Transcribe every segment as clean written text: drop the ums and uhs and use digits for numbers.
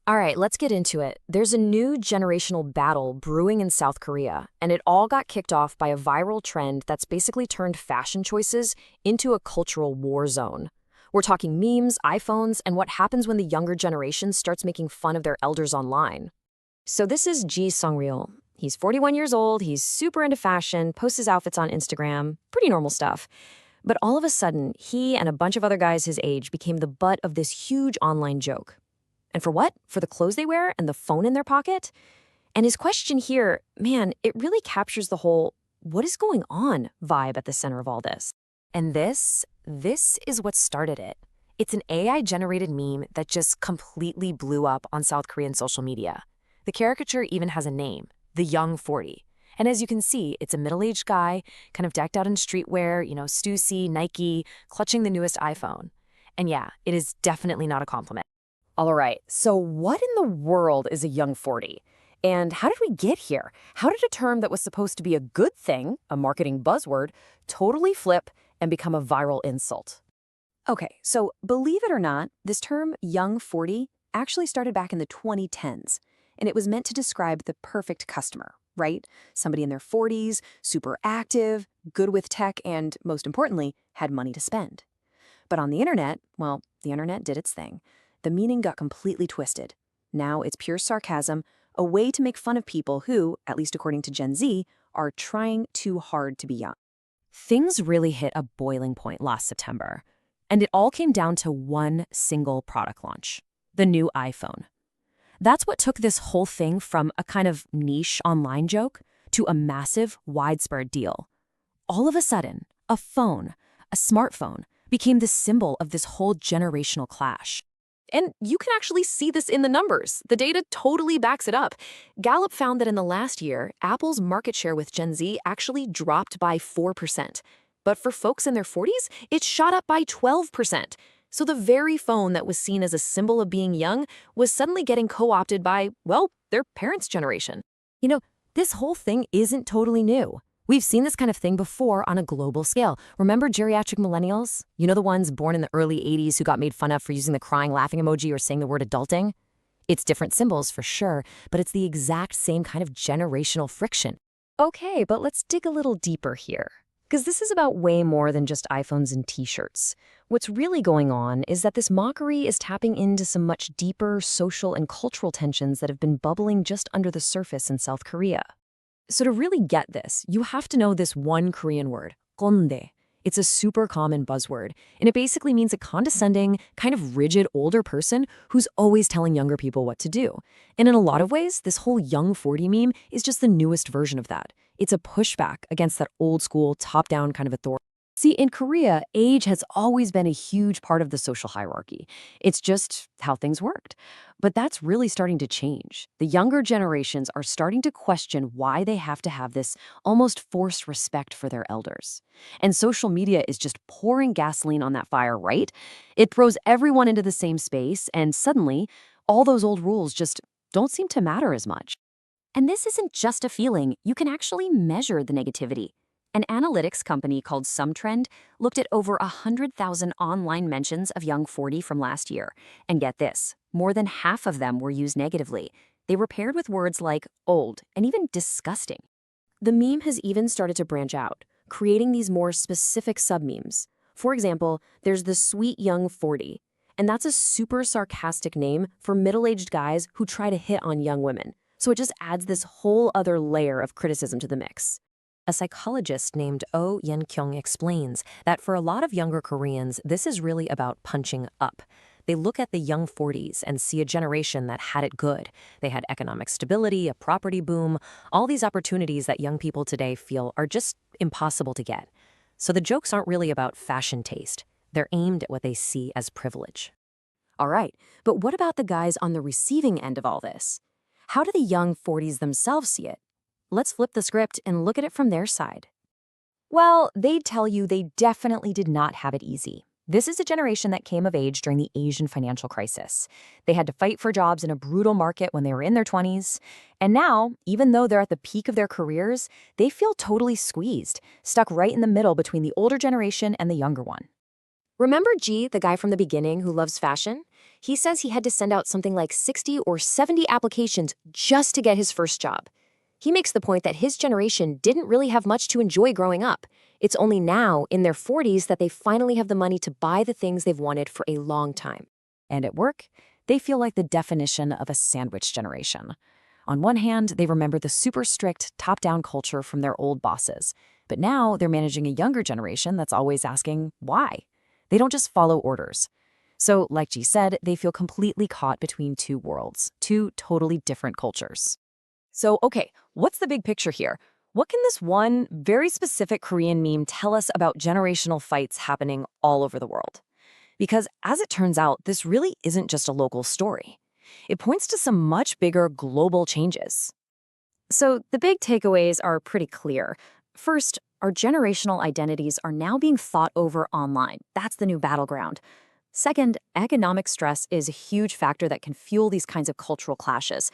All right, let's get into it. There's a new generational battle brewing in South Korea, and it all got kicked off by a viral trend that's basically turned fashion choices into a cultural war zone. We're talking memes, iPhones, and what happens when the younger generation starts making fun of their elders online. So this is Ji Sung-ryul. He's 41 years old, he's super into fashion, posts his outfits on Instagram, pretty normal stuff. But all of a sudden, he and a bunch of other guys his age became the butt of this huge online joke. And for what? For the clothes they wear and the phone in their pocket? And his question here, man, it really captures the whole "what is going on" vibe at the center of all this. And this is what started it. It's an AI-generated meme that just completely blew up on South Korean social media. The caricature even has a name, the Young 40. And as you can see, it's a middle-aged guy, kind of decked out in streetwear, Stussy, Nike, clutching the newest iPhone. And yeah, it is definitely not a compliment. All right, so what in the world is a young 40? And how did we get here? How did a term that was supposed to be a good thing, a marketing buzzword, totally flip and become a viral insult? Okay, so believe it or not, this term young 40 actually started back in the 2010s, and it was meant to describe the perfect customer, right? Somebody in their 40s, super active, good with tech, and most importantly, had money to spend. But on the internet, well, the internet did its thing. The meaning got completely twisted. Now it's pure sarcasm, a way to make fun of people who, at least according to Gen Z, are trying too hard to be young. Things really hit a boiling point last September, and it all came down to one single product launch, the new iPhone. That's what took this whole thing from a kind of niche online joke to a massive, widespread deal. All of a sudden, a smartphone, became the symbol of this whole generational clash. And you can actually see this in the numbers. The data totally backs it up. Gallup found that in the last year, Apple's market share with Gen Z actually dropped by 4%. But for folks in their 40s, it shot up by 12%. So the very phone that was seen as a symbol of being young was suddenly getting co-opted by, well, their parents' generation. This whole thing isn't totally new. We've seen this kind of thing before on a global scale. Remember geriatric millennials? The ones born in the early 80s who got made fun of for using the crying laughing emoji or saying the word adulting? It's different symbols for sure, but it's the exact same kind of generational friction. Okay, but let's dig a little deeper here, because this is about way more than just iPhones and t-shirts. What's really going on is that this mockery is tapping into some much deeper social and cultural tensions that have been bubbling just under the surface in South Korea. So to really get this, you have to know this one Korean word, 건데. It's a super common buzzword, and it basically means a condescending, kind of rigid older person who's always telling younger people what to do. And in a lot of ways, this whole young 40 meme is just the newest version of that. It's a pushback against that old school, top-down kind of authority. See, in Korea, age has always been a huge part of the social hierarchy. It's just how things worked. But that's really starting to change. The younger generations are starting to question why they have to have this almost forced respect for their elders. And social media is just pouring gasoline on that fire, right? It throws everyone into the same space, and suddenly, all those old rules just don't seem to matter as much. And this isn't just a feeling. You can actually measure the negativity. An analytics company called SumTrend looked at over 100,000 online mentions of Young 40 from last year. And get this, more than half of them were used negatively. They were paired with words like old and even disgusting. The meme has even started to branch out, creating these more specific sub-memes. For example, there's the sweet young 40, and that's a super sarcastic name for middle-aged guys who try to hit on young women. So it just adds this whole other layer of criticism to the mix. A psychologist named Oh Yen-kyung explains that for a lot of younger Koreans, this is really about punching up. They look at the young 40s and see a generation that had it good. They had economic stability, a property boom, all these opportunities that young people today feel are just impossible to get. So the jokes aren't really about fashion taste. They're aimed at what they see as privilege. All right, but what about the guys on the receiving end of all this? How do the young 40s themselves see it? Let's flip the script and look at it from their side. Well, they'd tell you they definitely did not have it easy. This is a generation that came of age during the Asian financial crisis. They had to fight for jobs in a brutal market when they were in their 20s. And now, even though they're at the peak of their careers, they feel totally squeezed, stuck right in the middle between the older generation and the younger one. Remember G, the guy from the beginning who loves fashion? He says he had to send out something like 60 or 70 applications just to get his first job. He makes the point that his generation didn't really have much to enjoy growing up. It's only now, in their 40s, that they finally have the money to buy the things they've wanted for a long time. And at work, they feel like the definition of a sandwich generation. On one hand, they remember the super strict, top-down culture from their old bosses. But now they're managing a younger generation that's always asking, why? They don't just follow orders. So, like G said, they feel completely caught between two worlds, two totally different cultures. So, okay, what's the big picture here? What can this one very specific Korean meme tell us about generational fights happening all over the world? Because as it turns out, this really isn't just a local story. It points to some much bigger global changes. So the big takeaways are pretty clear. First, our generational identities are now being thought over online. That's the new battleground. Second, economic stress is a huge factor that can fuel these kinds of cultural clashes.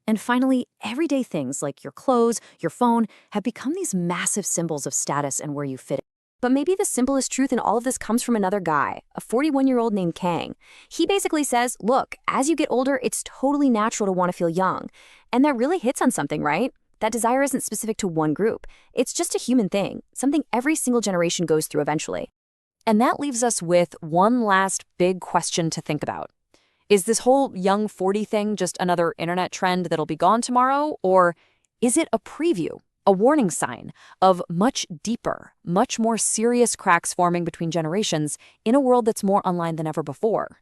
And finally, everyday things like your clothes, your phone, have become these massive symbols of status and where you fit. But maybe the simplest truth in all of this comes from another guy, a 41-year-old named Kang. He basically says, look, as you get older, it's totally natural to want to feel young. And that really hits on something, right? That desire isn't specific to one group. It's just a human thing, something every single generation goes through eventually. And that leaves us with one last big question to think about. Is this whole young 40 thing just another internet trend that'll be gone tomorrow? Or is it a preview, a warning sign of much deeper, much more serious cracks forming between generations in a world that's more online than ever before?